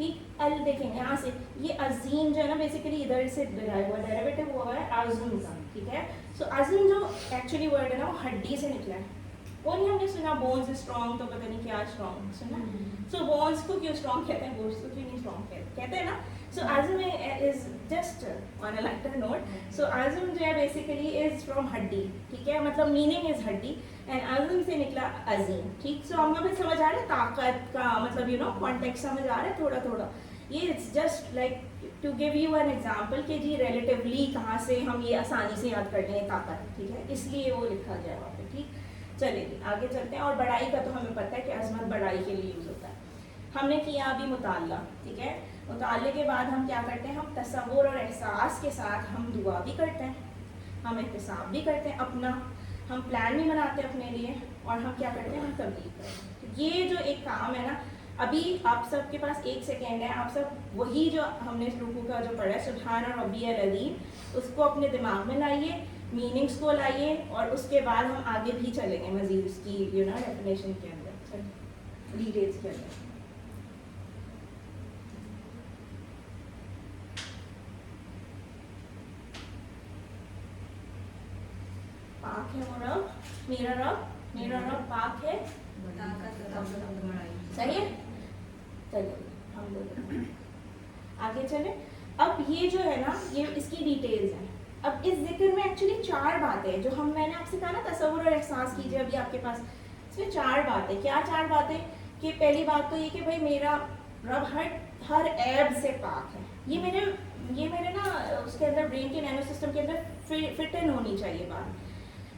ٹھیک. ال دیکھیں یہاں سے یہ عظیم جو ہے نا بیسیکلی ادھر سے ڈرائیو ہوا ڈیریویٹو ہوا ہے عظم کا, ٹھیک ہے. سو عظم جو ایکچولی ورڈ ہے نا وہ ہڈی سے نکلا ہے. وہ نہیں ہم نے سنا بونز اسٹرانگ تو پتہ نہیں کیا اسٹرانگ سنا. سو بونز کو کیوں اسٹرانگ کہتے ہیں, گوشت کو کیوں نہیں اسٹرانگ کہتے ہیں نا. سو عظم is just on a lighter note. So عظم جو ہے بیسیکلی از فرام ہڈی, ٹھیک ہے, مطلب میننگ از ہڈی اینڈ عظم سے نکلا عظیم, ٹھیک. سو ہم بھی سمجھ آ رہا ہے طاقت کا مطلب یو نو کانٹیکٹ سمجھ آ رہا ہے تھوڑا تھوڑا. یہ it's just like to give you an example کہ جی ریلیٹیولی کہاں سے ہم یہ آسانی سے یاد کر لیں طاقت, ٹھیک ہے, اس لیے وہ لکھا گیا وہاں پہ, ٹھیک. چلے جی آگے چلتے ہیں. اور بڑائی کا تو ہمیں پتہ ہے کہ عظمت بڑائی کے لیے یوز ہوتا ہے. ہم نے کیا ابھی مطالعہ, ٹھیک ہے. مطالعے کے بعد ہم کیا کرتے ہیں, ہم تصور اور احساس کے ساتھ ہم دعا بھی کرتے ہیں, ہم احتساب بھی کرتے ہیں اپنا, ہم پلان بھی بناتے ہیں اپنے لیے, اور ہم کیا کرتے ہیں, ہم تبلیغ کرتے ہیں. یہ جو ایک کام ہے نا, ابھی آپ سب کے پاس 1 سیکنڈ ہے, آپ سب وہی جو ہم نے رکوع کا جو پڑھا ہے سبحان ربی العظیم, اس کو اپنے دماغ میں لائیے, میننگس کو لائیے, اور اس کے بعد ہم آگے بھی چلیں گے مزید اس کی یو نو ڈیفینیشن کے اندر, ڈیٹیلس کے اندر. پاک ہے وہ رب, میرا رب پاک ہے, صحیح ہے. چلو ہم لوگ آگے چلیں. اب یہ جو ہے نا یہ اس کی ڈیٹیلز ہیں. اب اس ذکر میں ایکچولی 4 باتیں جو ہم میں نے آپ سے کہا نا تصور اور احساس کیجیے, ابھی آپ کے پاس اس میں 4 باتیں. کیا 4 باتیں, کہ پہلی بات تو یہ کہ بھائی میرا رب ہر عیب سے پاک ہے. یہ میرے نا اس کے اندر برین کے نینو سسٹم کے اندر فٹ ان ہونی چاہیے بات.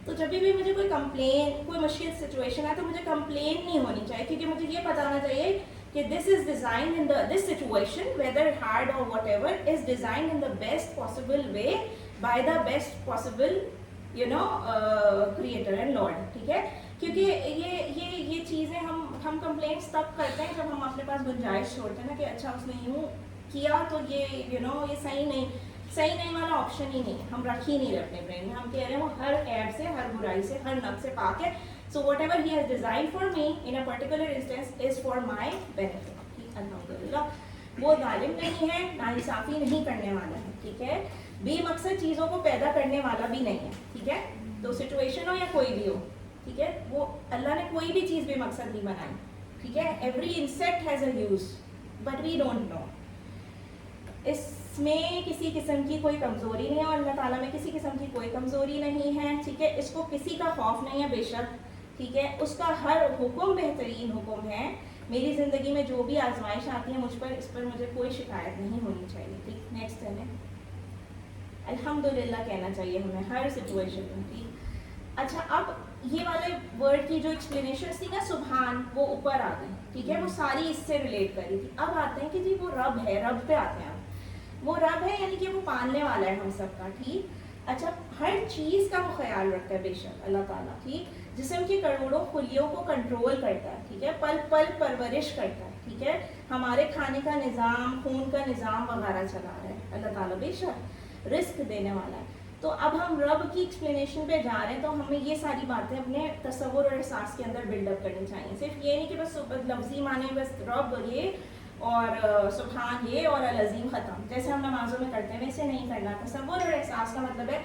تو جب بھی مجھے کوئی کمپلین, کوئی مشکل سچویشن ہے تو مجھے کمپلین نہیں ہونی چاہیے, کیونکہ مجھے یہ پتا ہونا چاہیے کہ this is designed in this situation, whether hard or whatever, is designed in the best possible way by the best possible you know creator and lord, ٹھیک ہے. کیونکہ یہ چیزیں ہم کمپلینٹس تب کرتے ہیں جب ہم اپنے پاس گنجائش چھوڑتے ہیں نا کہ اچھا اس نے یوں کیا تو یہ یو نو یہ صحیح نہیں والا آپشن ہی نہیں ہے, ہم رکھ ہی نہیں رہے اپنے برین میں. ہم کہہ رہے ہیں وہ ہر عیب سے, ہر برائی سے, ہر نقص سے پاک ہے. So whatever he has designed for me in a particular instance is for my benefit. الحمدللہ وہ ظالم نہیں ہے, ناانصافی نہیں کرنے والا ہے, ٹھیک ہے, بے مقصد چیزوں کو پیدا کرنے والا بھی نہیں ہے, ٹھیک ہے. تو سچویشن ہو یا کوئی بھی ہو, ٹھیک ہے, وہ اللہ نے کوئی بھی چیز بے مقصد نہیں بنائی, ٹھیک ہے. Every insect has a use but we don't know. اس میں کسی قسم کی کوئی کمزوری نہیں ہے, اور اللہ تعالیٰ میں کسی قسم کی کوئی کمزوری نہیں ہے, ٹھیک ہے. اس کو کسی کا خوف نہیں ہے بے شک, ٹھیک ہے. اس کا ہر حکم بہترین حکم ہے. میری زندگی میں جو بھی آزمائش آتی ہے مجھ پر, اس پر مجھے کوئی شکایت نہیں ہونی چاہیے, ٹھیک. نیکسٹ ہے الحمدللہ کہنا چاہیے ہمیں ہر سچویشن میں, ٹھیک. اچھا اب یہ والے ورڈ کی جو ایکسپلینیشن تھی نا سبحان, وہ اوپر آ گئی, ٹھیک ہے, وہ ساری اس سے ریلیٹ کری تھی. اب آتے ہیں کہ جی وہ رب ہے, رب پہ آتے ہیں. وہ رب ہے یعنی کہ وہ پالنے والا ہے ہم سب کا, ٹھیک. اچھا ہر چیز کا وہ خیال رکھتا ہے بے شک اللہ تعالیٰ, ٹھیک. جسم کی کروڑوں خلیوں کو کنٹرول کرتا ہے, ٹھیک ہے, پل پل پرورش کرتا ہے, ٹھیک ہے. ہمارے کھانے کا نظام, خون کا نظام وغیرہ چلا رہا ہے اللہ تعالیٰ, بے شک رزق دینے والا ہے. تو اب ہم رب کی ایکسپلینیشن پہ جا رہے ہیں, تو ہمیں یہ ساری باتیں اپنے تصور اور احساس کے اندر بلڈ اپ کرنی چاہیے. صرف یہ نہیں کہ بس لفظی معنی بس رب یہ اور سبحان یہ اور العظیم ختم, جیسے ہم نمازوں میں کرتے ہیں ویسے نہیں کرنا. تصور اور احساس کا مطلب ہے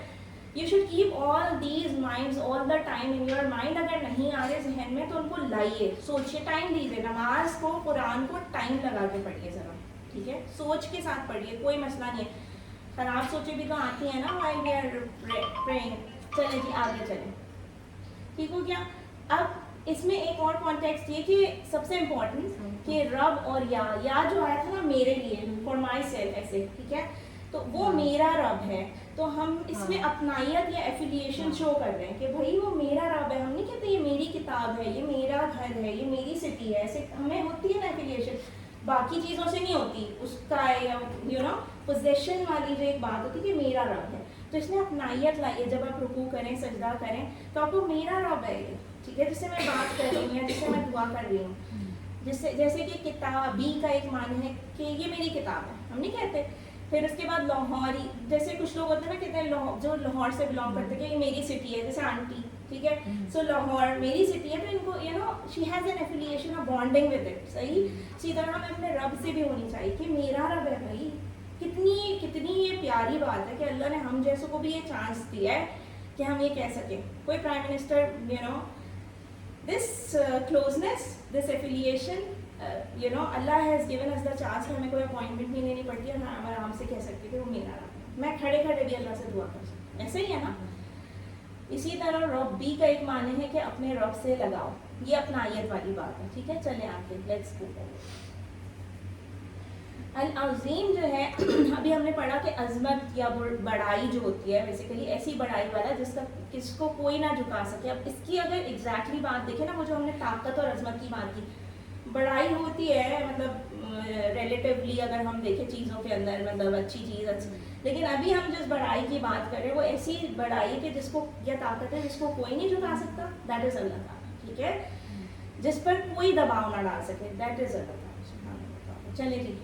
you should keep all these minds all the time in your mind. اگر نہیں آ رہے ذہن میں تو ان کو لائیے, سوچیے, ٹائم دیجیے. نماز کو, قرآن کو ٹائم لگا کے پڑھیے ذرا, ٹھیک ہے, سوچ کے ساتھ پڑھیے, کوئی مسئلہ نہیں ہے. خراب سوچیں بھی تو آتی ہیں نا while we are praying. چلیں جی آگے چلیں, ٹھیک ہو گیا. اب اس میں ایک اور کانٹیکسٹ یہ کہ سب سے امپورٹنٹ کہ رب اور یا جو آیا تھا نا میرے لیے, فار مائی سیلف ایسے, ٹھیک ہے, تو وہ میرا رب ہے. تو ہم اس میں اپنائیت یا ایفیلیشن شو کر رہے ہیں کہ بھائی وہ میرا رب ہے. ہم نہیں کہتے یہ میری کتاب ہے, یہ میرا گھر ہے, یہ میری سٹی ہے. ایسے ہمیں ہوتی ہے نا ایفیلیشن, باقی چیزوں سے نہیں ہوتی. اس کا یو نو پوزیشن والی جو ایک بات ہوتی ہے کہ میرا رب ہے. تو اس میں اپنائیت لائیے, جب آپ رکوع کریں, سجدہ کریں, تو آپ کو میرا رب ہے یہ, ٹھیک ہے, جس سے میں بات کر رہی ہوں یا جس سے میں دعا کر رہی ہوں. جیسے کہ کتابی کا ایک معنی ہے کہ یہ میری کتاب ہے. ہم نہیں کہتے پھر اس کے بعد لاہوری, جیسے کچھ لوگ ہوتے ہیں نا کہتے ہیں جو لاہور سے بلانگ کرتے ہیں کہ یہ میری سٹی ہے, جیسے آنٹی, ٹھیک ہے, سو لاہور میری سٹی ہے, تو ان کو you know she has an affiliation of bonding with it, صحیح. اسی طرح ہمیں اپنے رب سے بھی ہونی چاہیے کہ میرا رب ہے بھائی. کتنی یہ پیاری بات ہے کہ اللہ نے ہم جیسوں کو بھی یہ چانس دیا ہے کہ ہم یہ کہہ سکیں. کوئی prime minister, you know this closeness, this affiliation, you know اللہ has given us the chance کہ ہمیں کوئی اپوائنٹمنٹ نہیں لینی پڑتی ہے, ہم آرام سے کہہ سکتے کہ وہ میرا رب ہے. میں کھڑے کھڑے بھی اللہ سے دعا کر سکتی ہوں, ایسے ہی ہے نا. اسی طرح ربی کا ایک معنی ہے کہ اپنے رب سے لگاؤ, یہ اپنا آیت والی بات ہے, ٹھیک ہے. چلیں آگے, لیٹس گو. العظیم جو ہے ابھی ہم نے پڑھا کہ عظمت یا بڑائی جو ہوتی ہے بیسیکلی ایسی بڑائی والا جس کو کوئی نہ جھکا سکے. اب اس کی اگر ایگزیکٹلی بات دیکھیں نا, وہ جو ہم نے طاقت اور عظمت کی بات کی, بڑائی ہوتی ہے مطلب ریلیٹیولی اگر ہم دیکھیں چیزوں کے اندر, مطلب اچھی چیز اچھی, لیکن ابھی ہم جس بڑائی کی بات کر رہے ہیں وہ ایسی بڑائی کہ جس کو یا طاقت ہے جس کو کوئی نہیں جھکا سکتا, دیٹ از اللہ تعالیٰ, ٹھیک ہے. جس پر کوئی دباؤ نہ ڈال سکے, دیٹ از اللہ تعالیٰ. چلے جی,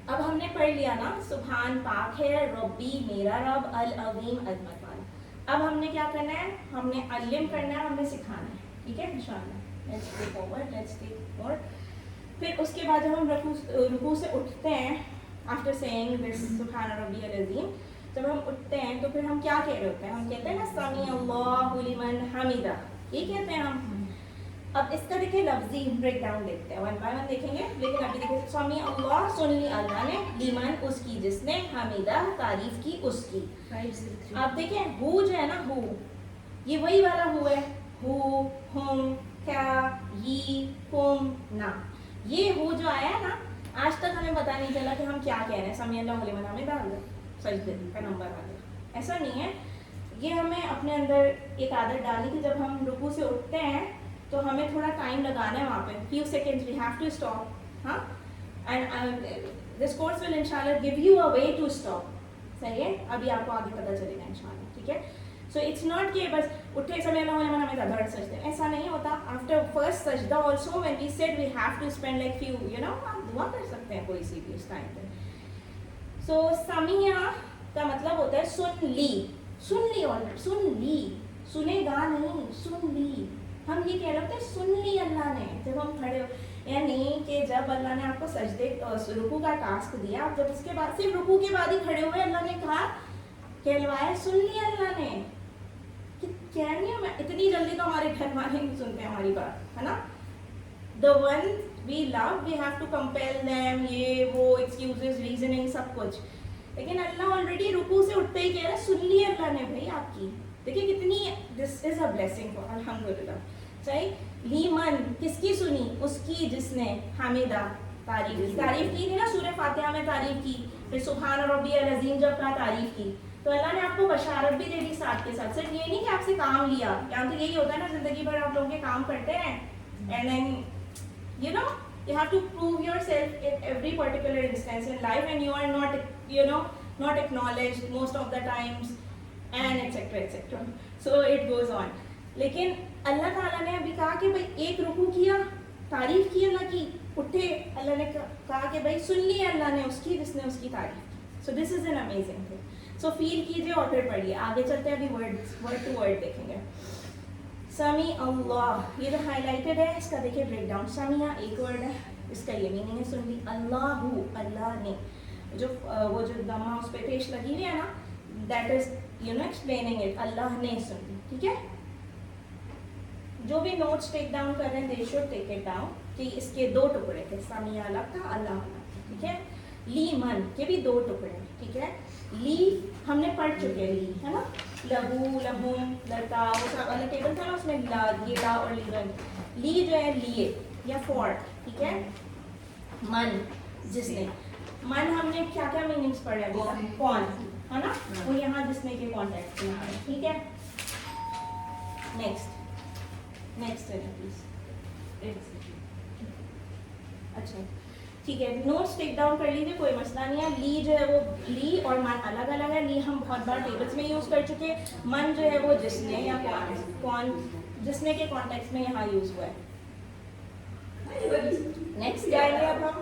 اب ہم نے پڑھ لیا نا سبحان پاک ہے, ربی میرا رب, العظیم عظمت والا. اب ہم نے کیا کرنا ہے, ہم نے علم کرنا ہے, ہم نے سکھانا ہے, ٹھیک ہے انشاءاللہ. Let's go forward, let's take forward. پھر اس کے بعد جب ہم رکوع سے اٹھتے ہیں, آفٹر سیئنگ دس سبحان ربی العظیم, جب ہم اٹھتے ہیں تو پھر ہم کیا کہہ رہے ہوتے ہیں, ہم کہتے ہیں نا سمیع اللہ لمن حمدہ, یہ کہتے ہیں ہم. اب اس کا دیکھیں لفظی بریک ڈاؤن دیکھتے ہیں, ون بائی ون دیکھیں گے, لیکن ابھی دیکھیں سمیع اللہ, سن لی اللہ نے, لمن اس کی جس نے, حمیدہ تعریف کی اس کی. اب دیکھیں ہو جو ہے نا, ہو یہ وہی والا ہو ہے, ہو, ہم, کیا, یہ, کم, نا. یہ ہو جو آیا ہے نا, آج تک ہمیں پتہ نہیں چلا کہ ہم کیا کہہ رہے ہیں. سمیع اللہ لمن حمیدہ سجدے کا نمبر آ گیا, ایسا نہیں ہے. یہ ہمیں اپنے اندر ایک عادت ڈالنی کہ جب ہم رکوع سے اٹھتے ہیں تو ہمیں تھوڑا ٹائم لگانا ہے وہاں پہ, few seconds we have to stop, ہاں, and this course will inshallah give you a way to stop. صحیح ہے, ابھی آپ کو آگے پتہ چلے گا انشاءاللہ, ٹھیک ہے. سو اٹس ناٹ کہ بس اٹھے سمیع اللہ لمن حمیدہ دھڑ سجدے, ایسا نہیں ہوتا. آفٹر فرسٹ سجدہ also when we said we have to spend like few, you know, آپ دعا کر سکتے ہیں کوئی سی بھی اس ٹائم پہ. سو سمیع کا مطلب ہوتا ہے سن لی, سن لی, آلریڈی سن لی, سنے گا نہیں, سن لی. ہم یہ کہہ رہے ہوتے ہیں سن لی اللہ نے جب ہم کھڑے ہو, یعنی کہ جب اللہ نے آپ کو سجدے رکوع کا ٹاسک دیا, جب اس کے بعد صرف رکوع کے بعد ہی کھڑے ہوئے, اللہ نے کہا کہلوایا سن لیا اللہ نے. کہہ نہیں ہوں میں, اتنی جلدی تو ہمارے گھر والے نہیں سنتے ہماری بات, ہے نا. the one we love we have to compel them, یہ وہ excuses, reasoning, سب کچھ. لیکن اللہ آلریڈی رکوع سے اٹھتے ہی کہہ رہا ہے سن لی اللہ نے بھائی آپ کی. دیکھیں کتنی, دس از اے بلیسنگ فار الحمدللہ. صحیح. لیمن کس کی سنی, اس کی جس نے, حمیدہ تعریف کی تھی نا سورہ فاتحہ میں, تعریف کی. پھر سبحان ربی العظیم جب کہا تعریف کی, تو اللہ نے آپ کو بشارت بھی دے دی ساتھ کے ساتھ. صرف یہ نہیں کہ آپ سے کام لیا, یا تو یہی ہوتا ہے نا زندگی بھر آپ لوگوں کے کام کرتے ہیں, and then you know you have to prove yourself in every particular instance in life, and you are not, you know, not acknowledged most of the times, and etc. so it goes on. لیکن اللہ تعالیٰ نے ابھی کہا کہ بھائی ایک رکوع کیا, تعریف کی اللہ کی, اٹھے, اللہ نے کہا کہ بھائی سن لی اللہ نے اس کی جس نے اس کی تعریف کی. سو دس از این امیزنگ تھنگ. سو فیل کیجیے اور پھر پڑھیے, آگے چلتے ہیں, ابھی ورڈ ٹو ورڈ دیکھیں گے. سمیع اللہ, یہ جو ہائی لائٹڈ ہے اس کا دیکھیے بریک ڈاؤن. سمیع ایک ورڈ ہے, اس کا یہ میننگ ہے سن لی. اللہ, اللہ نے, جو وہ جو دمہ اس پہ پیش لگی ہوئی ہے نا, that is you know explaining it, اللہ نے سن لی, ٹھیک ہے. جو بھی نوٹس ٹیک ڈاؤن کر رہے ہیں they should take it down کہ اس کے دو ٹکڑے تھے, سمیع الگ تھا, اللہ الگ تھا, ٹھیک ہے. لیمن کے بھی دو ٹکڑے, ٹھیک ہے. لی ہم نے پڑھ چکے, لی ہے نا, لہو, لہم, لتا, وہ سب والا ٹیبل تھا نا, اس میں لا, یہ لا اور لیون. لی جو ہے لیے یا فور, ٹھیک ہے. من جس نے, من ہم نے کیا کیا میننگس پڑھے ابھی, کون, ہے نا, وہ یہاں جس نے کے کانٹیکٹ میں ہے, ٹھیک ہے. نیکسٹ ہے پلیز. اچھا ٹھیک ہے, نوٹس ٹیک ڈاؤن کر لیجیے, کوئی مسئلہ نہیں ہے. لی جو ہے وہ, لی اور من الگ الگ ہے. لی ہم بہت بار ٹیبلس میں یوز کر چکے. من جو ہے وہ جس نے یا کون, جس نے کے کانٹیکس میں یہاں یوز ہوا ہے. نیکسٹ جائیں گے اب ہم.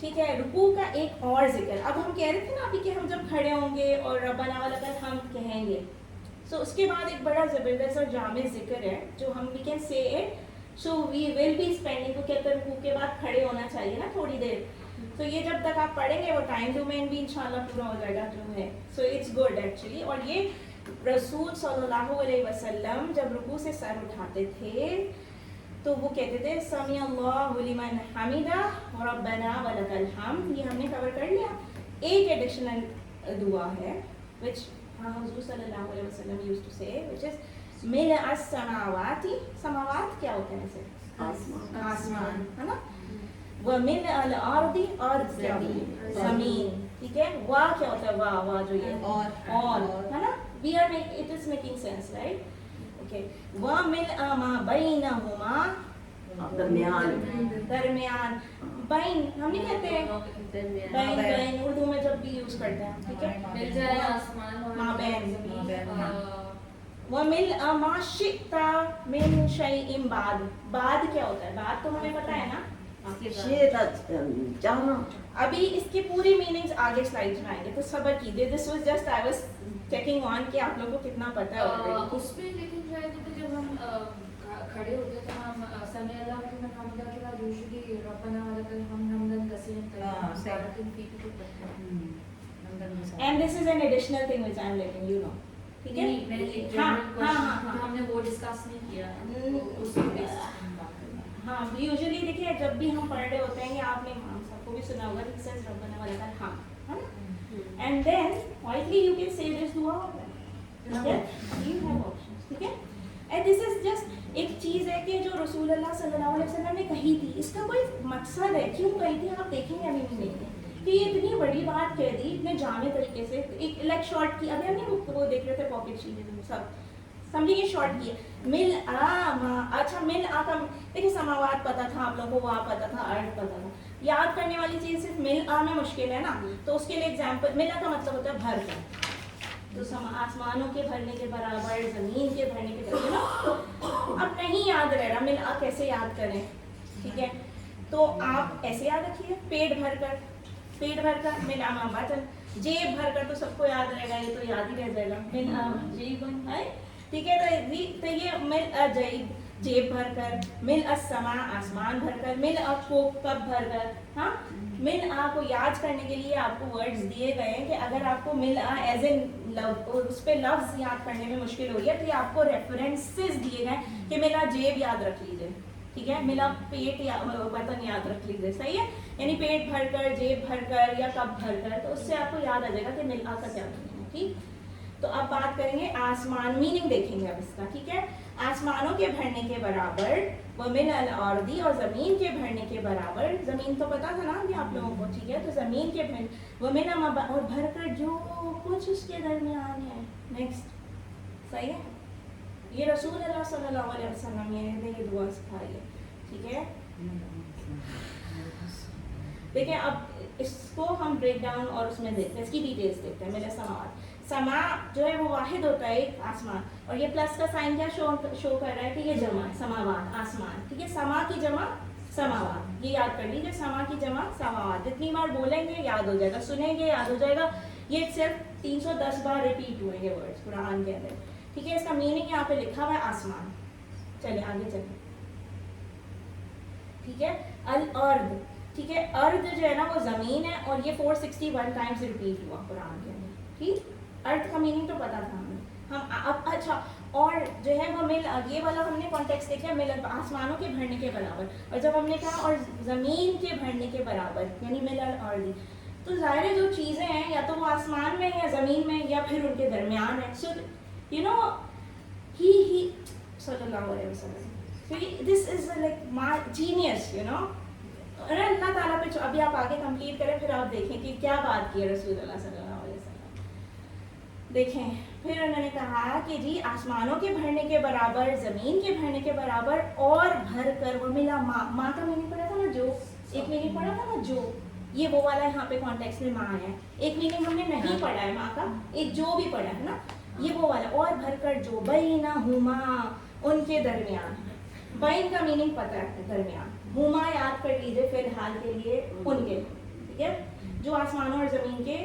ٹھیک ہے. رکوع کا ایک اور ذکر. اب ہم کہہ رہے تھے نا ابھی کہ ہم جب کھڑے ہوں گے اور ربنا ولکل حمد کہیں گے, سو اس کے بعد ایک بڑا زبردست اور جامع ذکر ہے جو ہم we can say it. So we will be spending, وہ کہتے ہیں رکوع کے بعد کھڑے ہونا چاہیے نا تھوڑی دیر. تو یہ جب تک آپ پڑھیں گے وہ ٹائم ڈومین بھی انشاءاللہ پورا ہو جائے گا جو ہے. So it's good actually. اور یہ رسول صلی اللہ علیہ وسلم جب رکوع سے سر اٹھاتے تھے تو وہ کہتے تھے سمیع اللہ لمن حمدہ ربنا ولک الحمد. یہ ہم نے کور کر لیا. ایک ایڈیشنل دعا ہے which حضور صلی اللہ علیہ وسلم used to say, which is ملء السماوات. سماوات کیا ہوتے ہیں اسے؟ آسمان ہے نا. وملء الارض, ارض کیا ہوتی ہے؟ زمین. ٹھیک ہے. وا کیا ہوتا ہے؟ وا جو یہ اور ہے نا. we are it is making sense, right? okay. وملء ما بینہما, درمیان. بین ہم نہیں کہتے ہیں بین اردو میں جب بھی یوز کرتے ہیں. ٹھیک ہے. مل جائے آسمان اور مابین. زمین. وَمِلْءَ مَا شِئْتَ مِنْ شَيْءٍ بَعْدُ. بعد کیا ہوتا ہے؟ بعد تو ہمیں پتہ ہے نا. ابھی اس کی پوری میننگز آگے سلائڈز میں آئیں گے تو صبر کیجیے. This was just I was checking on کہ آپ لوگوں کو کتنا پتہ ہے. اس میں لیکن شاید تو جب ہم کھڑے ہوتے تو ہم سمیع اللہ لمن حمدہ کے بعد یوزلی ربنا ولک الحمد حمدا کثیرا کہتے ہیں. And this is an additional thing which I am letting you know. ٹھیک ہے. ہم نے وہ ڈسکس نہیں کیا. ہاں یوزلی دیکھیے جب بھی ہم پڑھ رہے ہوتے ہیں یا آپ نے امام صاحب کو بھی سنا ہوگا کہ سیز ربنا ولک الحمد ہے نا. And then vitally you can say this دعا. ٹھیک ہے. You have options. ٹھیک ہے. اینڈ دس از جسٹ ایک چیز ہے کہ جو رسول اللہ صلی اللہ علیہ وسلم نے کہی تھی. اس کا کوئی مقصد ہے کیوں کہی تھی آپ دیکھیں گے ابھی بھی نہیں کہ یہ اتنی بڑی بات کہہ دی اتنے جامع طریقے سے. ایک لائک شارٹ کی ابھی ہم نے وہ دیکھ رہے تھے پاکٹ چیزیں سب سمجھے یہ شارٹ کی ہے. مل آ اچھا مل آ کا دیکھیے سماوات پتہ تھا آپ لوگوں کو, وا پتہ تھا, ارض پتہ تھا. یاد کرنے والی چیز صرف مل آ میں مشکل ہے نا. تو اس کے لیے ایگزامپل مل آ کا مطلب ہوتا ہے بھر کر. تو آسمانوں کے بھرنے کے برابر, زمین کے بھرنے کے برابر. اب نہیں یاد رہ رہا مل آ کیسے یاد کریں. ٹھیک ہے. تو آپ ایسے یاد رکھیے پیٹ بھر کر, پیٹ بھر کر مل آ ماں بچن. جیب بھر کر تو سب کو یاد رہے گا, یہ تو یاد ہی رہ جائے گا مل آ جیب ہے. ٹھیک ہے. تو یہ مل آ جیب بھر کر, مل السماء آسمان بھر کر, مل آ کو کب بھر کر. ہاں مل آ کو یاد کرنے کے لیے آپ کو ورڈز دیے گئے ہیں کہ اگر آپ کو مل آ ایز این اس پہ لفظ یاد کرنے میں مشکل ہو رہی ہے تو یہ آپ کو ریفرنسز دیے گئے کہ مل آ جیب یاد رکھ لیجیے. ٹھیک ہے. مل آ پیٹ یا وطن یاد رکھ لیجیے. صحیح ہے. یعنی پیٹ بھر کر, جیب بھر کر یا کب بھر کر. تو اس سے آپ کو یاد آ جائے گا کہ مل آ کا کیا معنی ہے. ٹھیک. تو اب بات کریں گے آسمان, میننگ دیکھیں گے اب اس کا. ٹھیک ہے. آسمانوں کے بھرنے کے برابر, ومن الارض, اور زمین کے بھرنے کے برابر. زمین تو پتا تھا نا کہ آپ لوگوں کو. ٹھیک ہے. تو زمین کے بھرنے, ومن اور بھر کر جو کچھ اس کے درمیان ہے. نیکسٹ. صحیح ہے. یہ رسول اللہ صلی اللہ علیہ وسلم نے یہ دعا سکھائی ہے. ٹھیک ہے. دیکھیں اب اس کو ہم بریک ڈاؤن اور اس میں دیکھتے ہیں, اس کی ڈیٹیلز دیکھتے ہیں. میرے سماوات, سما جو ہے وہ واحد ہوتا ہے ایک آسمان, اور یہ پلس کا سائن کیا شو کر رہا ہے کہ یہ جمع سماوات آسمان. ٹھیک ہے. سما کی جمع سماوات, یہ یاد کر لیجیے. سما کی جمع سماوات. جتنی بار بولیں گے یاد ہو جائے گا, سنیں گے یاد ہو جائے گا. یہ صرف 310 بار ریپیٹ ہوئے یہ ورڈز قرآن کے اندر. ٹھیک ہے. اس کا میننگ یہاں پہ لکھا ہوا ہے آسمان. چلے آگے چلیں. ٹھیک ہے. الارض. ٹھیک ہے. ارض جو ہے نا وہ زمین ہے, اور یہ 461 ٹائمز ریپیٹ ہوا قرآن کے اندر. ٹھیک. ارتھ کا میننگ تو پتا تھا ہمیں. ہم اب اچھا, اور جو ہے وہ مل, یہ والا ہم نے کانٹیکسٹ دیکھا مل آسمانوں کے بھرنے کے برابر. اور جب ہم نے کہا اور زمین کے بھرنے کے برابر یعنی مل الارض, تو ظاہر ہے جو چیزیں ہیں یا تو وہ آسمان میں یا زمین میں یا پھر ان کے درمیان ہے. سو یو نو ہی صلی اللہ علیہ وسلم, this is like genius you know. اللہ تعالیٰ پہ ابھی آپ آگے کمپلیٹ کریں پھر آپ دیکھیں کہ کیا بات کی ہے رسول اللہ صلی اللہ علیہ وسلم. دیکھیں پھر انہوں نے کہا کہ جی آسمانوں کے بھرنے کے برابر, زمین کے بھرنے کے برابر, اور بھر کر وہ ملا ماں. ماں کا میننگ پڑھا تھا نا جو, ایک میننگ پڑھا تھا نا جو, یہ وہ والا یہاں پہ کانٹیکس میں ماں ہے. ایک میننگ ہم نے نہیں پڑھا ہے ماں کا, ایک جو بھی پڑھا ہے نا, یہ وہ والا. اور بھر کر جو, بینہما, ان کے درمیان. بین کا میننگ پتہ ہے درمیان, ہما یاد کر لیجیے فی الحال کے لیے ان کے. ٹھیک ہے, جو آسمانوں اور زمین کے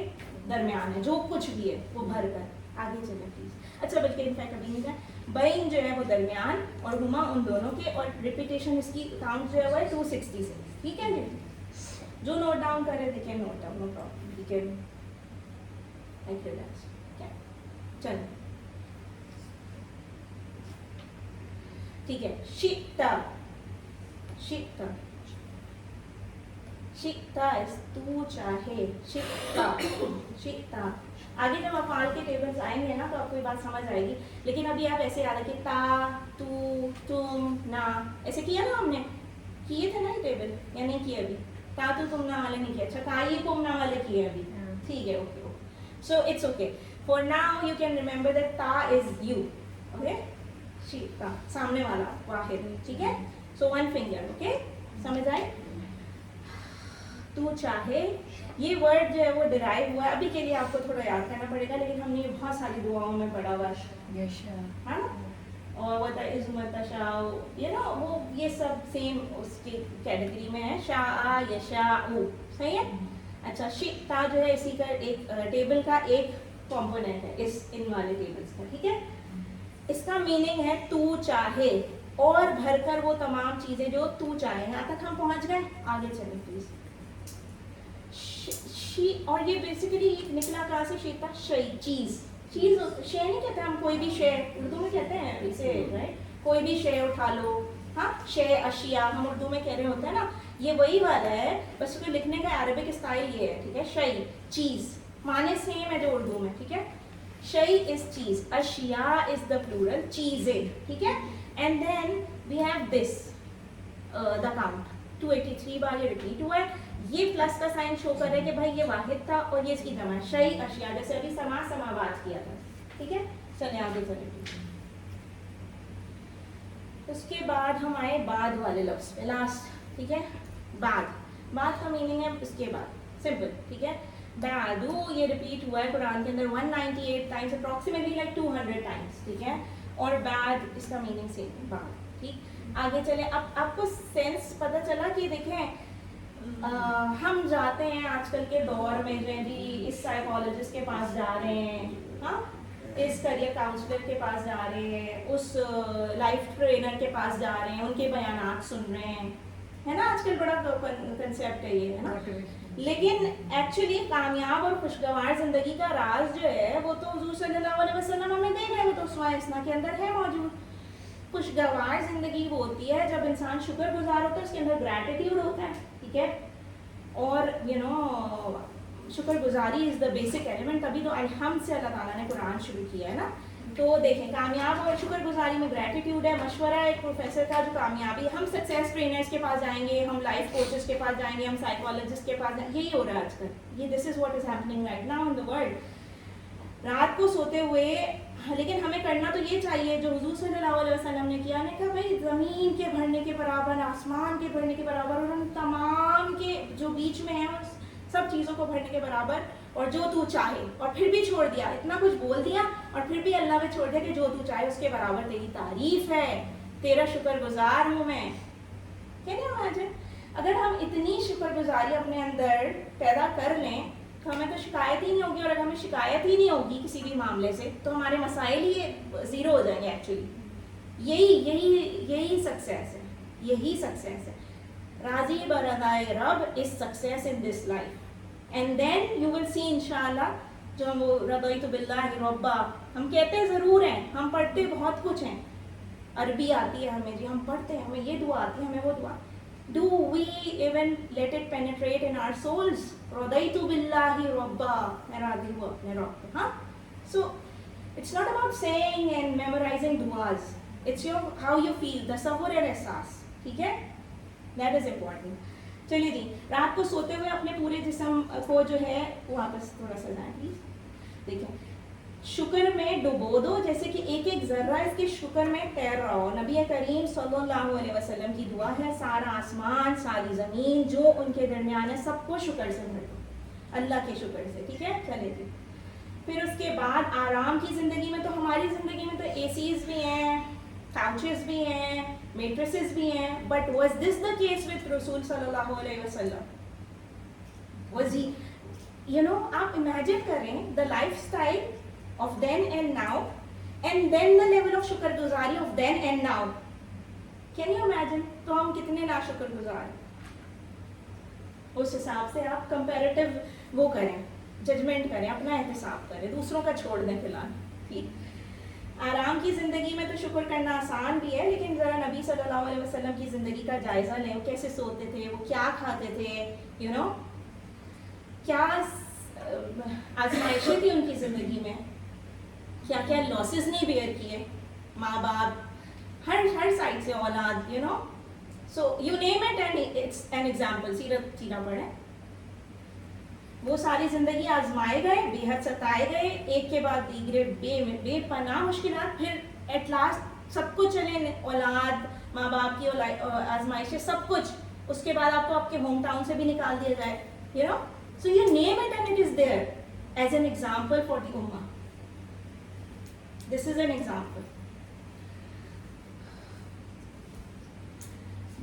درمیان ہے, جو کچھ بھی ہے وہ بھر کر. آگے چلیں پلیز. اچھا بلکہ انفیکٹ ابھی نہیں جائیں, بین جو ہے وہ درمیان اور ہما ان دونوں کے, اور ریپیٹیشن اس کی کاؤنٹ جو ہے وہ 266. ٹھیک ہے جی, جو نوٹ ڈاؤن کرے دیکھیں نوٹ ڈاؤن, نو پرابلم, ٹھیک ہے. چلو ٹھیک ہے. شئتا, شئتا, شئتا اس تو چاہے, شئتا, شئتا. آگے جب افعال کے ٹیبلز آئیں گے نا تو آپ کو یہ بات سمجھ آئے گی, لیکن ابھی آپ ایسے یاد رکھیں تا, تو, تم, نا, ایسے کیا نا ہم نے, کیے تھے نا یہ ٹیبل یا نہیں کیے ابھی؟ تا تو تم نا والے نہیں کیے, اچھا تا یہ تم نا والے کیے ابھی, ٹھیک ہے, okay okay. So it's okay, for now you can remember that تا از یو, اوکے. شئتا سامنے والا واحد, ٹھیک ہے. سو ون فنگر, اوکے, سمجھ آئے. تو چاہے, یہ ورڈ جو ہے وہ ڈرائیو ہوا ہے, ابھی کے لیے آپ کو تھوڑا یاد کرنا پڑے گا, لیکن ہم نے یہ بہت ساری دعاؤں میں پڑھا ہوا ہے نا, اور وَتَعِزُّ مَن تَشَاءُ, یہ نا وہ یہ سب سیم اس کی کیٹیگری میں ہے, شاء یشاء, صحیح ہے. اچھا شئتا جو ہے اسی کا ایک ٹیبل کا ایک کمپوننٹ ہے, اس ان والے ٹیبلز کا, ٹھیک ہے. اس کا میننگ ہے تو چاہے, اور بھر کر وہ تمام چیزیں جو تو چاہے. یہاں تک ہم پہنچ گئے, آگے چلیں پلیز. اور یہ بیسیکلی نکلا کہاں سے, شئتا, شئی, چیز, چیز, شے نہیں کہتے ہم, کوئی بھی شے اردو میں کہتے ہیں اسے, رائٹ, کوئی بھی شے اٹھا لو, ہاں, شے, اشیاء ہم اردو میں کہہ رہے ہوتے ہیں نا, یہ وہی والا ہے, بس اس کو لکھنے کا عربک اسٹائل یہ ہے, ٹھیک ہے. شئی, چیز, معنی سیم ہے جو اردو میں, ٹھیک ہے. شئی از چیز, اشیاء از دا پلورل, چیزیں, ٹھیک ہے. And then we have this, the count 283 بار یہ ریپیٹ ہوا ہے. یہ پلس کا سائن شو کر رہا ہے کہ بھائی یہ واحد تھا اور یہ اس کی جمع, شئی, اشیاء, جیسے ابھی سماوات کیا تھا, ٹھیک ہے. چلیں آگے چلیں. اس کے بعد ہم آئے بعد والے لفظ پہ, لاسٹ, ٹھیک ہے. بعد, بعد کا میننگ ہے اس کے بعد, سمپل, ٹھیک ہے. بعدو یہ ریپیٹ ہوا ہے قرآن کے اندر 198 ٹائمز, اپروکسیمیٹلی لائک 200 ٹائمز, ٹھیک ہے. اور بعد اس کا میننگ سیم ہے, بعد, ٹھیک. آگے چلیں. اب آپ کو سینس پتہ چلا کہ دیکھیں ہم جاتے ہیں آج کل کے دور میں جو ہے جی اس سائیکالوجسٹ کے پاس جا رہے ہیں, ہاں, اس کریئر کاؤنسلر کے پاس جا رہے ہیں, اس لائف ٹرینر کے پاس جا رہے ہیں, ان کے بیانات سن رہے ہیں, ہے نا. آج کل بڑا کنسیپٹ ہے یہ, ہے نا. لیکن ایکچولی کامیاب اور خوشگوار زندگی کا راز جو ہے وہ تو حضور صلی اللہ علیہ وسلم ہمیں دے گئے, وہ تو اسماء حسنہ کے اندر ہے موجود. خوشگوار زندگی وہ ہوتی ہے جب انسان شکر گزار ہوتا ہے, اس کے اندر گریٹیٹیوڈ ہوتا ہے, ٹھیک ہے. اور یو نو شکر گزاری از دا بیسک ایلیمنٹ, تبھی تو الحمد سے اللہ تعالیٰ نے قرآن شروع کیا ہے نا. تو دیکھیں کامیاب اور شکر گزاری میں گریٹیٹیوڈ ہے. مشورہ ایک پروفیسر کا جو کامیابی, ہم سکسیس ٹرینرس کے پاس جائیں گے, ہم لائف کوچز کے پاس جائیں گے, ہم سائیکالوجسٹ کے پاس جائیں گے, یہی ہو رہا ہے آج کل. یہ this is what is happening right now in the world. رات کو سوتے ہوئے, لیکن ہمیں کرنا تو یہ چاہیے جو حضور صلی اللہ علیہ وسلم نے کیا, نے کہا بھائی زمین کے بھرنے کے برابر, آسمان کے بھرنے کے برابر, اور ان تمام کے جو بیچ میں ہیں سب چیزوں کو بھرنے کے برابر, اور جو تو چاہے, اور پھر بھی چھوڑ دیا, اتنا کچھ بول دیا اور پھر بھی اللہ پہ چھوڑ دیا کہ جو تو چاہے اس کے برابر تیری تعریف ہے, تیرا شکر گزار ہوں میں. کہنے آج اگر ہم اتنی شکر گزاری اپنے اندر پیدا کر لیں تو ہمیں تو شکایت ہی نہیں ہوگی, اور اگر ہمیں شکایت ہی نہیں ہوگی کسی بھی معاملے سے تو ہمارے مسائل ہی زیرو ہو جائیں گے. ایکچولی یہی سکسیس ہے, یہی سکسیس ہے. راضی برضائے رب is success in this life, and then you will see انشاءاللہ. جو ہم وہ رضیت باللہ ربا, ہم کہتے ضرور ہیں, ہم پڑھتے بہت کچھ ہیں, عربی آتی ہے ہمیں, جی ہم پڑھتے ہیں, ہمیں یہ دعا آتی ہے, ہمیں وہ دعا. Do we even let it penetrate in our souls? رضیت باللہ ربا, میں راضی ہوں اپنے رب پہ, ہاں. So it's not about saying and memorizing duas, it's your how you feel, تصور اور احساس, ٹھیک ہے. That is important. چلیے جی, رات کو سوتے ہوئے اپنے پورے جسم کو جو ہے واپس تھوڑا سا جائیں پلیز. دیکھیں شکر میں ڈبو دو, جیسے کہ ایک ایک ذرہ اس کے شکر میں تیر رہا ہو. نبی کریم صلی اللہ علیہ وسلم کی دعا ہے, سارا آسمان ساری زمین جو ان کے درمیان ہے سب کو شکر سے بھر دو, اللہ کے شکر سے, ٹھیک ہے. چلے جی. پھر اس کے بعد آرام کی زندگی میں, تو ہماری زندگی میں تو اے سیز بھی ہیں, couches بھی ہیں, میٹریسز بھی ہیں, but was this the case with رسول صلی اللہ علیہ وسلم؟ Was he, آپ امیجن کریں the lifestyle of then and now and then the level of شکر گزاری of then and now. Can you imagine؟ تو ہم کتنے نا شکر گزار ہیں. اس حساب سے آپ کمپیریٹیو وہ کریں, ججمنٹ کریں, اپنا احتساب کریں, دوسروں کا چھوڑ دیں فی الحال. ٹھیک, آرام کی زندگی میں تو شکر کرنا آسان بھی ہے, لیکن ذرا نبی صلی اللہ علیہ وسلم کی زندگی کا جائزہ لیں. وہ کیسے سوتے تھے, وہ کیا کھاتے تھے, کیا آزمائشیں تھی ان کی زندگی میں, کیا کیا لاسز نہیں بیئر کیے, ماں باپ ہر سائڈ سے, اولاد, so you name it and it's an example. سیرت سیرہ پڑھیں, وہ ساری زندگی آزمائے گئے, بے حد ستائے گئے, ایک کے بعد دیگرے بے پناہ مشکلات, پھر ایٹ لاسٹ سب کچھ چلے, اولاد, ماں باپ کی آزمائشیں, سب کچھ. اس کے بعد آپ کو آپ کے ہوم ٹاؤن سے بھی نکال دیا جائے, so you name it and it is there as an example for the ummah. This is an example.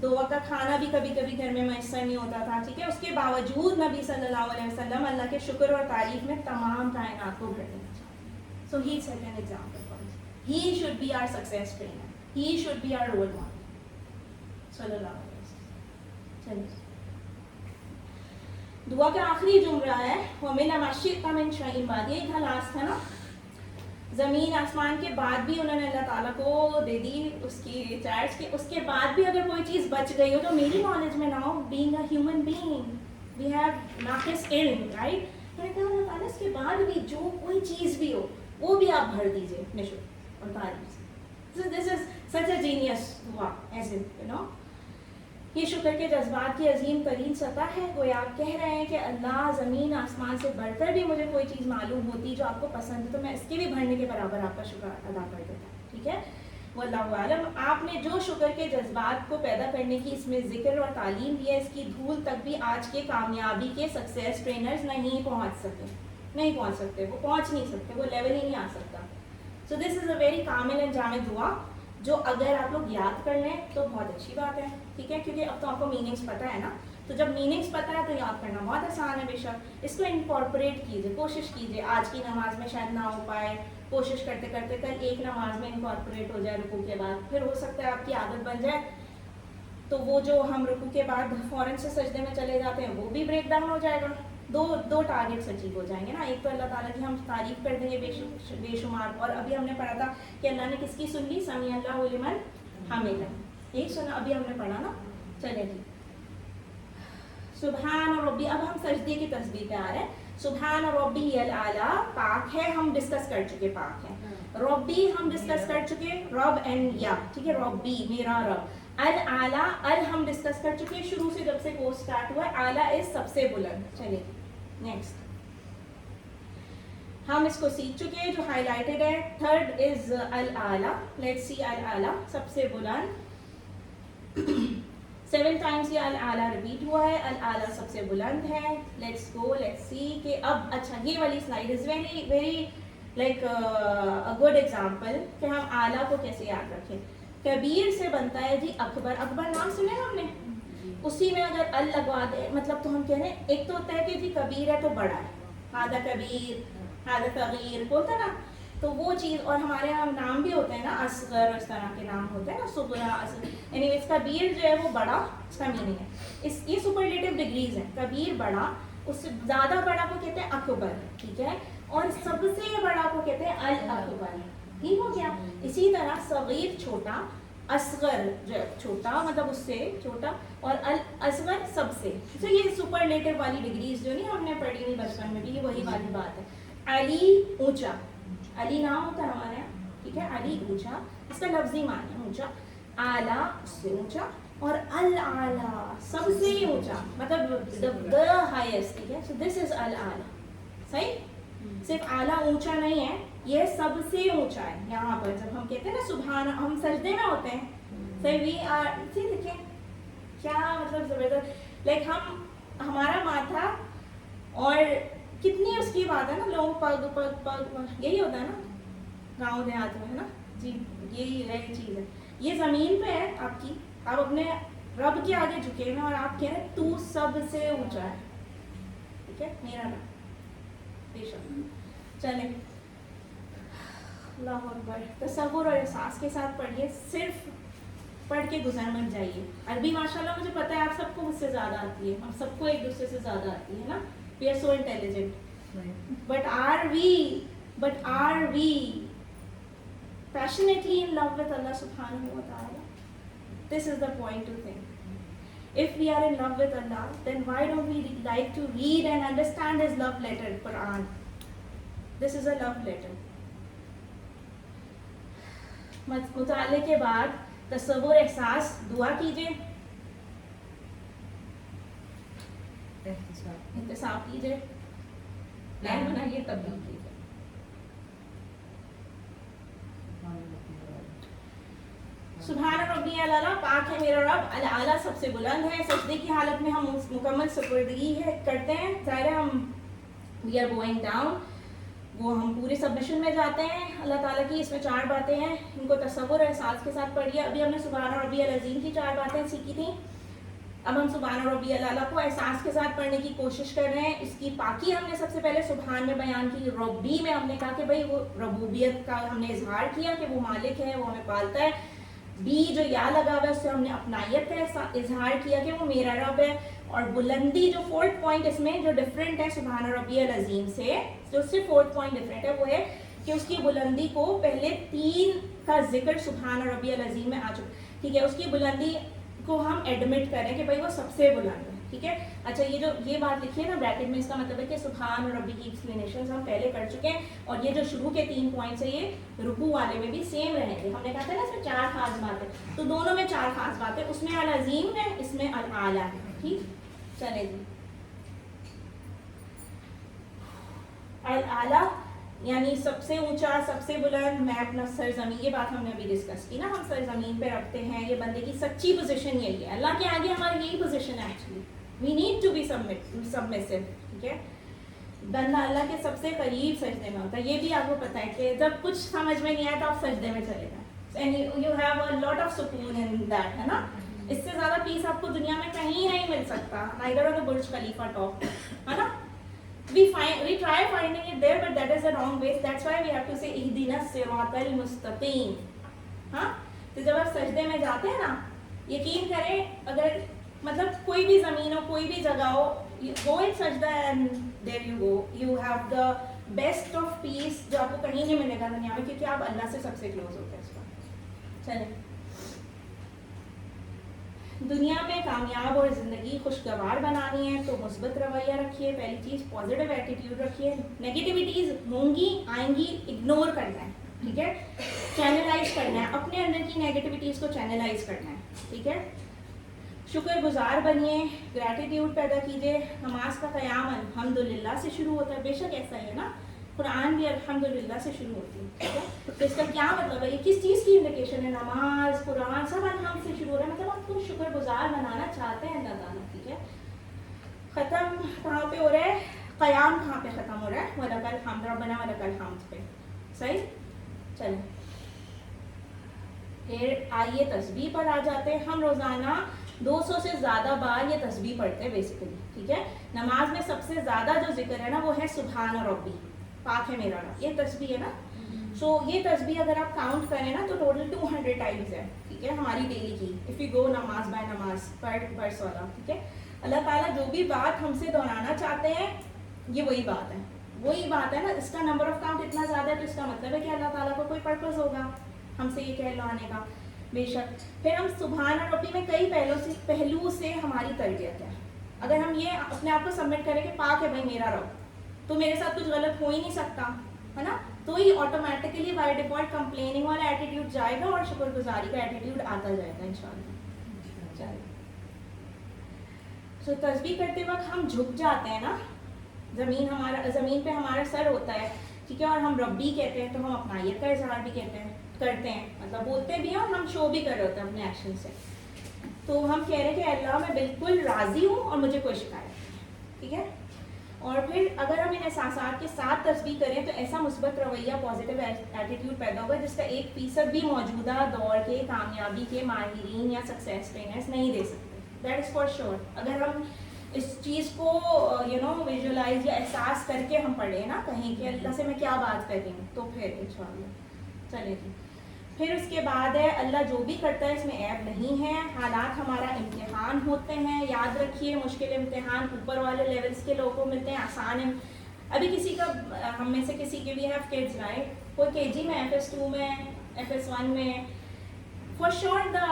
دو وقت کا کھانا بھی کبھی کبھی گھر میں میسر نہیں ہوتا تھا, ٹھیک ہے, اس کے باوجود نبی صلی اللہ علیہ وسلم اللہ کے شکر اور تعریف میں تمام کائنات کو بھر دینا چاہتے ہیں. So he set an example for us. He should be our success trainer. He should be our role model. صلی اللہ علیہ وسلم. چلیے, دعا کا آخری جملہ ہے وَمِنَ مَا شِئْتَ مِنْ شَيْءٍ بَعْدِ. یہ تھا لاسٹ, ہے نا. زمین آسمان کے بعد بھی انہوں نے اللہ تعالیٰ کو دے دی اس کی چارج کے, اس کے بعد بھی اگر کوئی چیز بچ گئی ہو جو میری نالج میں نہ ہو, being a human being we have ناقص علم, رائٹ. میں نے کہا اللہ تعالیٰ اس کے بعد بھی جو کوئی چیز بھی ہو وہ بھی آپ بھر دیجیے اپنے شکر اور تعریف سے. دس از سچ اے جینیس دعا, ایز یہ شکر کے جذبات کی عظیم ترین سطح ہے. گویا آپ کہہ رہے ہیں کہ اللہ زمین آسمان سے بڑھ کر بھی مجھے کوئی چیز معلوم ہوتی جو آپ کو پسند ہے تو میں اس کے بھی بھرنے کے برابر آپ کا شکر ادا کر دیتا. ٹھیک ہے, واللہ عالم. آپ نے جو شکر کے جذبات کو پیدا کرنے کی اس میں ذکر اور تعلیم دی ہے, اس کی دھول تک بھی آج کے کامیابی کے سکسیس ٹرینرز نہیں پہنچ سکتے, وہ پہنچ نہیں سکتے, وہ لیول ہی نہیں آ سکتا. سو دس از اے ویری کامل اینڈ جامع دعا جو اگر آپ لوگ یاد کر لیں تو بہت اچھی بات ہے. ٹھیک ہے, کیونکہ اب تو آپ کو میننگس پتہ ہے نا, تو جب میننگس پتہ ہے تو یاد کرنا بہت آسان ہے. بے شک اس کو انکارپوریٹ کیجیے, کوشش کیجیے. آج کی نماز میں شاید نہ ہو پائے, کوشش کرتے کرتے کل ایک نماز میں انکارپوریٹ ہو جائے رکوع کے بعد, پھر ہو سکتا ہے آپ کی عادت بن جائے تو وہ جو ہم رکوع کے بعد فوراً سے سجدے میں چلے جاتے ہیں وہ بھی بریک ڈاؤن ہو جائے گا. دو ٹارگیٹس اچیو ہو جائیں گے نا. ایک تو اللہ تعالیٰ کی ہم تعریف کر دیں گے بے شمار, اور ابھی ہم نے پڑھا تھا کہ اللہ نے کس کی سن لی, سمیع اللہ لمن حمدہ, یہی سنا ابھی ہم نے پڑھا نا. چلے جی, سبحان ربی, اب ہم سجدے کی تسبیح پہ آ رہے ہیں. سبحان ربی الاعلیٰ, پاک ہے, ہم ڈسکس کر چکے پاک ہے. ربی ہم ڈسکس کر چکے, رب اینڈ یا, ٹھیک ہے, ربی میرا رب. الاعلیٰ, ہم ڈسکس کر چکے شروع سے جب سے کورس اسٹارٹ ہوا ہے. اعلیٰ از سب سے بلند. چلیے نیکسٹ, ہم اس کو سیکھ چکے ہیں جو ہائی لائٹڈ ہے. تھرڈ از الاعلیٰ. لیٹس سی الاعلیٰ, سب سے بلند. 7 times یہ الاعلیٰ ریپیٹ ہوا ہے. الاعلیٰ سب سے بلند ہے. لیٹس گو, لیٹس سی کہ اب اچھا یہ والی slide is very very like good example کہ ہم اعلیٰ کو کیسے یاد رکھیں. کبیر سے بنتا ہے جی اکبر. اکبر نام سنے ہم نے, اسی میں اگر ال لگوا دے مطلب تو ہم کہہ رہے ہیں ایک تو ہوتا ہے کہ جی کبیر ہے تو بڑا ہے, ہادہ کبیر, ہادہ صغیر بولتا نا, تو وہ چیز. اور ہمارے یہاں نام بھی ہوتے ہیں نا, اصغر, اس طرح کے نام ہوتے ہیں نا, صغرا, یعنی اس کبیر جو ہے وہ بڑا, اس کا میننگ ہے. یہ سپرلیٹو ڈگریز ہیں. کبیر بڑا, اس سے زیادہ بڑا کو کہتے ہیں اکبر, ٹھیک ہے, اور سب سے بڑا کو کہتے ہیں الاکبر. ٹھیک ہو گیا. اسی طرح صغیر چھوٹا, اصغر جو چھوٹا مطلب اس سے چھوٹا, اور الاصغر سب سے. تو یہ سپرلیٹو والی ڈگریز جو نہیں ہم نے پڑھی نہیں بچپن میں بھی, یہ وہی والی بات ہے. علی اونچا, علی نام ہوتا ہے ہمارے یہاں, ٹھیک ہے, علی اونچا, اس کا لفظی معنی ہے اونچا. اعلیٰ اس سے اونچا, اور الاعلیٰ سب سے اونچا, مطلب the highest. ٹھیک ہے, so this is الاعلیٰ. صحیح, صرف اعلیٰ اونچا نہیں ہے, یہ سب سے اونچا ہے. یہاں پر جب ہم کہتے ہیں نا سبحان, ہم سجدے میں ہوتے ہیں, so we are, دیکھیں کیا مطلب زبردست, لائک ہمارا ماتھا, اور کتنی اس کی بات ہے نا, لوگ پگ پگ پگ, یہی ہوتا ہے نا گاؤں دیہات میں, ہے نا جی, یہی چیز ہے. یہ زمین پہ ہے آپ کی, آپ اپنے رب کے آگے جھکے ہوئے, اور آپ کہہ رہے ہیں تو سب سے اونچا ہے. ٹھیک ہے, میرا رب. بے شک. چلیں, اللہ اکبر. تصور اور احساس کے ساتھ پڑھیے, صرف پڑھ کے گزر مت جائیے. عربی ماشاءاللہ مجھے پتہ ہے آپ سب کو مجھ سے زیادہ آتی ہے, ہم سب کو ایک دوسرے سے زیادہ آتی ہے نا. We are so intelligent. But are we passionately in love with Allah subhanahu wa ta'ala? This is the point to think. If we are in love with Allah, then why don't we like to read and understand His love letter, Quran? This is a love letter. مطالعے کے بعد تصور, احساس, دعا کیجیے, احتساب کیجیے, plan بنائیے, تبدیل کیجیے. سبحان ربی الاعلیٰ, پاک ہے میرا رب, الاعلیٰ سب سے بلند ہے. سجدے کی حالت میں ہم مکمل سپردگی کرتے ہیں. ظاہر ہم وی آر گوئنگ ڈاؤن, وہ ہم پورے سبمیشن میں جاتے ہیں اللہ تعالیٰ کی. اس میں 4 باتیں ہیں, ان کو تصور اور احساس کے ساتھ پڑھیے. ابھی ہم نے سبحان ربی العظیم کی 4 باتیں سیکھی تھیں. اب ہم سبحان ربی الاعلیٰ کو احساس کے ساتھ پڑھنے کی کوشش کر رہے ہیں. اس کی پاکی ہم نے سب سے پہلے سبحان میں بیان کی. ربی میں ہم نے کہا کہ بھائی وہ ربوبیت کا ہم نے اظہار کیا کہ وہ مالک ہے, وہ ہمیں پالتا ہے. بی جو یا لگا ہوا ہے اس سے ہم نے اپنائیت کا اظہار کیا کہ وہ میرا رب ہے. اور بلندی جو 4تھ پوائنٹ اس میں جو ڈفرینٹ ہے سبحان ربی العظیم سے, جو اس سے 4تھ پوائنٹ ڈفرینٹ ہے وہ ہے کہ اس کی بلندی کو پہلے 3 کا ذکر سبحان ربی العظیم میں آ چکا. ٹھیک ہے, اس کی بلندی کو ہم ایڈمٹ کریں کہ بھائی وہ سب سے بلند ہے. ٹھیک ہے, اچھا یہ بات لکھی ہے نا بریکٹ میں, اس کا مطلب ہے کہ سبحان ربی کی ایکسپلینیشنز ہم پہلے کر چکے ہیں. اور یہ جو شروع کے 3 پوائنٹس ہیں یہ رکوع والے میں بھی سیم رہیں گے. ہم نے کہا تھا نا اس میں 4 خاص باتیں, تو دونوں میں 4 خاص باتیں, اس میں العظیم ہے, اس میں الاعلیٰ ہے. ٹھیک, چلے جی. الاعلیٰ یعنی سب سے اونچا, سب سے بلند. میں اپنا سرزمین, یہ بات ہم نے ابھی ڈسکس کی نا, ہم سرزمین پہ رکھتے ہیں. یہ بندے کی سچی پوزیشن یہی ہے. اللہ کے آگے ہماری یہی پوزیشن ہے actually. We need to be submissive. ٹھیک ہے, بندہ اللہ کے سب سے قریب سجدے میں ہوتا ہے. یہ بھی آپ کو پتہ ہے کہ جب کچھ سمجھ میں نہیں آیا تو آپ سجدے میں چلے جائیں. And you have a lot of سکون ان دیٹ, ہے نا. اس سے زیادہ پیس آپ کو دنیا میں کہیں نہیں مل سکتا, نائدر آن دا برج خلیفہ ٹاپ, ہے نا. We try finding it there, but that is the wrong way. That's why we have to say اهدنا الصراط المستقيم. ہاں, تو جب آپ سجدے میں جاتے ہیں نا, یقین کریں اگر مطلب کوئی بھی زمین ہو, کوئی بھی جگہ ہو, go in سجدہ and there you go. You have the best of peace جو آپ کو کہیں نہیں ملے گا دنیا میں, کیونکہ آپ اللہ سے سب سے کلوز ہوتے ہیں اس وقت. چلیں, دنیا میں کامیاب اور زندگی خوشگوار بنانی ہے تو مثبت رویہ رکھیے. پہلی چیز پازیٹیو ایٹیٹیوڈ رکھیے. نیگیٹیوٹیز ہوں گی, آئیں گی, اگنور کرنا ہے. ٹھیک ہے, چینلائز کرنا ہے, اپنے اندر کی نیگیٹیوٹیز کو چینلائز کرنا ہے. ٹھیک ہے, شکر گزار بنیے, گریٹیٹیوڈ پیدا کیجیے. نماز کا قیام الحمدللہ سے شروع ہوتا ہے, بے شک ایسا ہی ہے نا, قرآن بھی الحمدللہ سے شروع ہوتی ہے. ٹھیک ہے, تو اس کا کیا مطلب ہے, یہ کس چیز کی انڈیکیشن ہے؟ نماز, قرآن سب الحمد سے شروع ہو رہا ہے, مطلب آپ کو شکر گزار بنانا چاہتے ہیں اللہ تعالیٰ. ٹھیک ہے, ختم کہاں پہ ہو رہا ہے, قیام کہاں پہ ختم ہو رہا ہے, وَلَكَ الْحَمْدُ رَبَّنَا وَلَكَ الْحَمْدُ پہ. صحیح, چلیں پھر آئیے تسبیح پر آ جاتے ہیں. ہم روزانہ 200 سے زیادہ بار یہ تسبیح پڑھتے ہیں بیسیکلی. ٹھیک ہے, نماز میں سب سے زیادہ جو ذکر ہے نا وہ ہے سبحان ربی, پاک ہے میرا رب, یہ تسبیح ہے نا. سو یہ تسبیح اگر آپ کاؤنٹ کریں نا تو ٹوٹل 200 ٹائمز ہے. ٹھیک ہے, ہماری ڈیلی کی, اف یو گو نماز بائی نماز پر سوالہ. ٹھیک ہے, اللہ تعالیٰ جو بھی بات ہم سے دہرانا چاہتے ہیں یہ وہی بات ہے, وہی بات ہے نا. اس کا نمبر آف کاؤنٹ اتنا زیادہ ہے تو اس کا مطلب ہے کہ اللہ تعالیٰ کو کوئی پرپز ہوگا ہم سے یہ کہلوانے کا. بے شک. پھر ہم سبحان ربی میں کئی پہلو سے ہماری تربیت ہے. اگر ہم یہ اپنے آپ کو سبمٹ کریں کہ پاک ہے بھائی میرا رب, تو میرے ساتھ کچھ غلط ہو ہی نہیں سکتا, ہے نا. تو یہ آٹومیٹکلی بائی ڈیفالٹ کمپلیننگ والا ایٹیٹیوڈ جائے گا اور شکر گزاری کا ایٹیٹیوڈ آتا جائے گا انشاءاللہ. چلیے, سو تسبیح کرتے وقت ہم جھک جاتے ہیں نا, زمین پہ ہمارا سر ہوتا ہے. ٹھیک ہے, اور ہم ربی کہتے ہیں تو ہم اپنائیت کا اظہار بھی کرتے ہیں, مطلب بولتے بھی ہیں اور ہم شو بھی کر رہے ہوتے ہیں اپنے ایکشن سے. تو ہم کہہ رہے ہیں کہ اللہ میں بالکل راضی ہوں اور مجھے کوئی شکایت نہیں. ٹھیک ہے, اور پھر اگر ہم ان احساسات کے ساتھ تسبیح کریں تو ایسا مثبت رویہ, پازیٹیو ایٹیٹیوڈ پیدا ہوگا جس کا 1% بھی موجودہ دور کے کامیابی کے ماہرین یا سکسیس ٹرینرز نہیں دے سکتے. That is for sure. اگر ہم اس چیز کو ویژولائز یا احساس کر کے ہم پڑھیں نا کہیں کہ اللہ سے میں کیا بات کر رہی ہوں, تو پھر انشاءاللہ چلے جی. پھر اس کے بعد ہے اللہ جو بھی کرتا ہے اس میں عیب نہیں ہے. حالات ہمارا امتحان ہوتے ہیں, یاد رکھیے مشکل امتحان اوپر والے لیولز کے لوگوں کو ملتے ہیں, آسان ابھی کسی کا ہم میں سے کسی کے بھی ہیو کڈز رائٹ, کوئی کے جی میں FS2 میں FS1 میں, فار شیور دا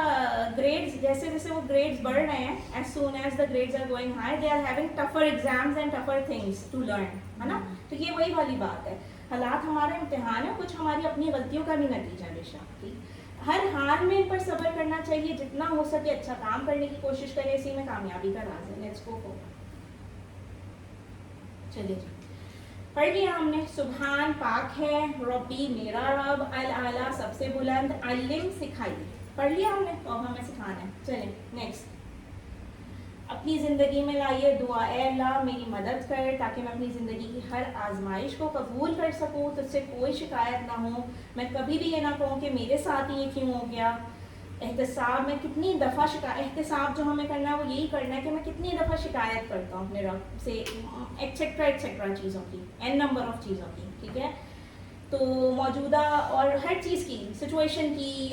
گریڈز جیسے جیسے وہ گریڈز بڑھ رہے ہیں, as soon as the grades are going high they are having tougher exams and tougher things to learn, ہے نا. تو یہ وہی والی بات ہے, حالات ہمارا امتحان ہے, کچھ ہماری اپنی غلطیوں کا بھی نتیجہ بے شک. ہر حال میں ان پر صبر کرنا چاہیے, جتنا ہو سکے اچھا کام کرنے کی کوشش کریں, اسی میں کامیابی کا راز ہے. Let's go for. چلیے جی پڑھ لیا ہم نے. سبحان پاک ہے, ربی میرا رب, الاعلیٰ سب سے بلند, علم سکھائیے. پڑھ لیا ہم نے, تو اب ہمیں سکھانا ہے. چلیں نیکسٹ. اپنی زندگی میں لائیے دعا, اے اللہ میری مدد کر تاکہ میں اپنی زندگی کی ہر آزمائش کو قبول کر سکوں, تجھ سے کوئی شکایت نہ ہو, میں کبھی بھی یہ نہ کہوں کہ میرے ساتھ یہ کیوں ہو گیا. احتساب میں کتنی دفعہ احتساب جو ہمیں کرنا ہے وہ یہی کرنا ہے کہ میں کتنی دفعہ شکایت کرتا ہوں اپنے رب سے, ایٹسیٹرا چیزوں کی, n نمبر آف چیزوں کی, ٹھیک ہے. تو موجودہ اور ہر چیز کی, سچویشن کی,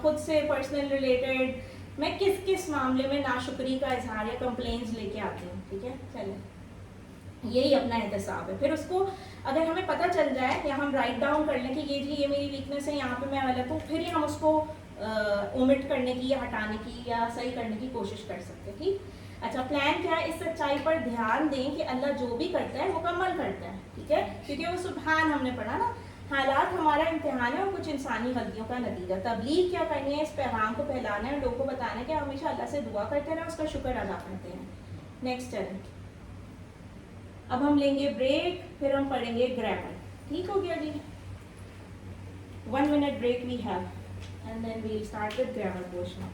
خود سے پرسنل ریلیٹڈ, میں کس کس معاملے میں ناشکری کا اظہار یا کمپلینس لے کے آتی ہوں, ٹھیک ہے. چلیں یہی اپنا احتساب ہے. پھر اس کو اگر ہمیں پتہ چل جائے یا ہم رائٹ ڈاؤن کر لیں کہ یہ میری ویکنیس ہے, یہاں پہ میں غلط ہوں, پھر ہی ہم اس کو اومٹ کرنے کی یا ہٹانے کی یا صحیح کرنے کی کوشش کر سکتے ہیں. ٹھیک. اچھا پلان کیا ہے, اس سچائی پر دھیان دیں کہ اللہ جو بھی کرتا ہے مکمل کرتا ہے, ٹھیک ہے, کیونکہ وہ سبحان ہم نے پڑھا نا. حالات ہمارا امتحان ہے اور کچھ انسانی غلطیوں کا نتیجہ. تبلیغ کیا کرنی ہے, اس پیغام کو پھیلانا ہے, لوگوں کو بتانا ہے کہ ہمیشہ اللہ سے دعا کرتے رہیں, اس کا شکر ادا کرتے ہیں. نیکسٹ چلیں. اب ہم لیں گے بریک, پھر ہم پڑھیں گے گرامر. ٹھیک ہو گیا جی. 1 minute break we have and then we'll start with grammar portion.